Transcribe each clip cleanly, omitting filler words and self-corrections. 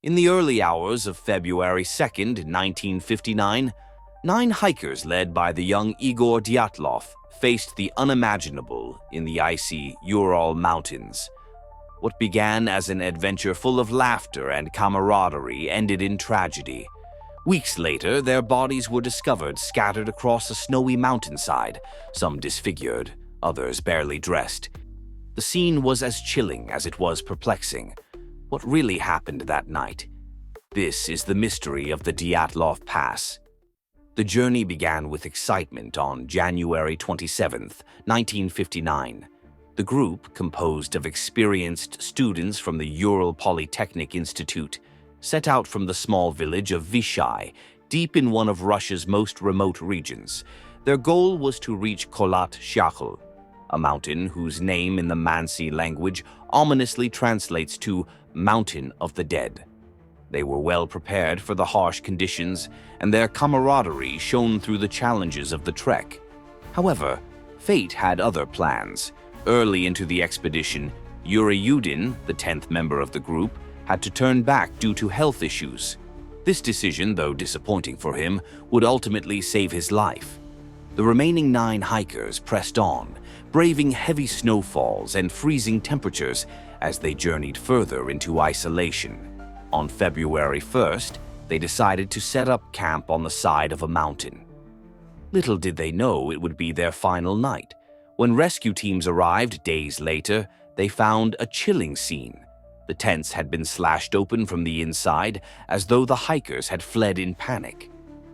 In the early hours of February 2nd, 1959, 9 hikers led by the young Igor Dyatlov faced the unimaginable in the icy Ural Mountains. What began as an adventure full of laughter and camaraderie ended in tragedy. Weeks later, their bodies were discovered scattered across a snowy mountainside, some disfigured, others barely dressed. The scene was as chilling as it was perplexing. What really happened that night? This is the mystery of the Dyatlov Pass. The journey began with excitement on January 27, 1959. The group, composed of experienced students from the Ural Polytechnic Institute, set out from the small village of Vishay, deep in one of Russia's most remote regions. Their goal was to reach Kholat Shakhl, a mountain whose name in the Mansi language ominously translates to Mountain of the Dead. They were well prepared for the harsh conditions, and their camaraderie shone through the challenges of the trek. However, fate had other plans. Early into the expedition, Yuri Yudin, the 10th member of the group, had to turn back due to health issues. This decision, though disappointing for him, would ultimately save his life. The remaining 9 hikers pressed on, braving heavy snowfalls and freezing temperatures as they journeyed further into isolation. On February 1st, they decided to set up camp on the side of a mountain. Little did they know it would be their final night. When rescue teams arrived days later, they found a chilling scene. The tents had been slashed open from the inside, as though the hikers had fled in panic.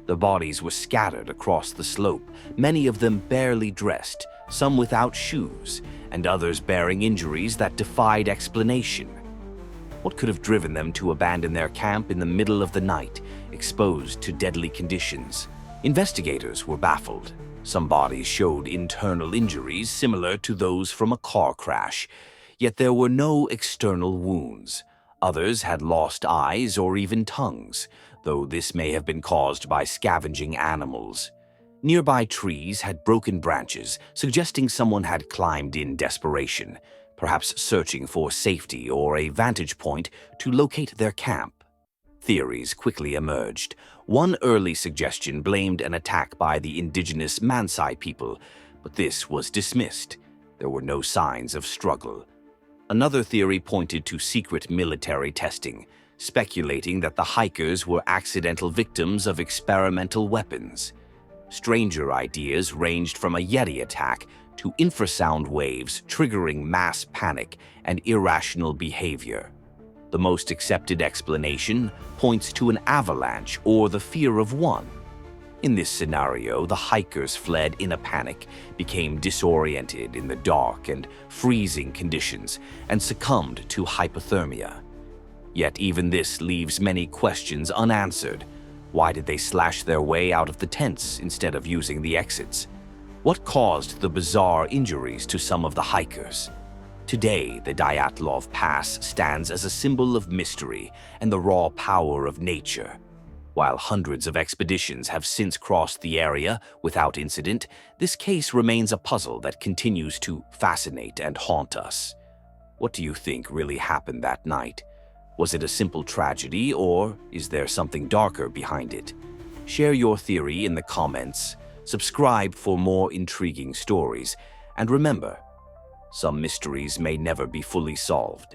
The bodies were scattered across the slope, many of them barely dressed, some without shoes, and others bearing injuries that defied explanation. What could have driven them to abandon their camp in the middle of the night, exposed to deadly conditions? Investigators were baffled. Some bodies showed internal injuries similar to those from a car crash, yet there were no external wounds. Others had lost eyes or even tongues, though this may have been caused by scavenging animals. Nearby trees had broken branches, suggesting someone had climbed in desperation, perhaps searching for safety or a vantage point to locate their camp. Theories quickly emerged. One early suggestion blamed an attack by the indigenous Mansi people, but this was dismissed. There were no signs of struggle. Another theory pointed to secret military testing, speculating that the hikers were accidental victims of experimental weapons. Stranger ideas ranged from a Yeti attack to infrasound waves triggering mass panic and irrational behavior. The most accepted explanation points to an avalanche or the fear of one. In this scenario, the hikers fled in a panic, became disoriented in the dark and freezing conditions, and succumbed to hypothermia. Yet even this leaves many questions unanswered. Why did they slash their way out of the tents instead of using the exits? What caused the bizarre injuries to some of the hikers? Today, the Dyatlov Pass stands as a symbol of mystery and the raw power of nature. While hundreds of expeditions have since crossed the area without incident, this case remains a puzzle that continues to fascinate and haunt us. What do you think really happened that night? Was it a simple tragedy, or is there something darker behind it? Share your theory in the comments, subscribe for more intriguing stories, and remember, some mysteries may never be fully solved,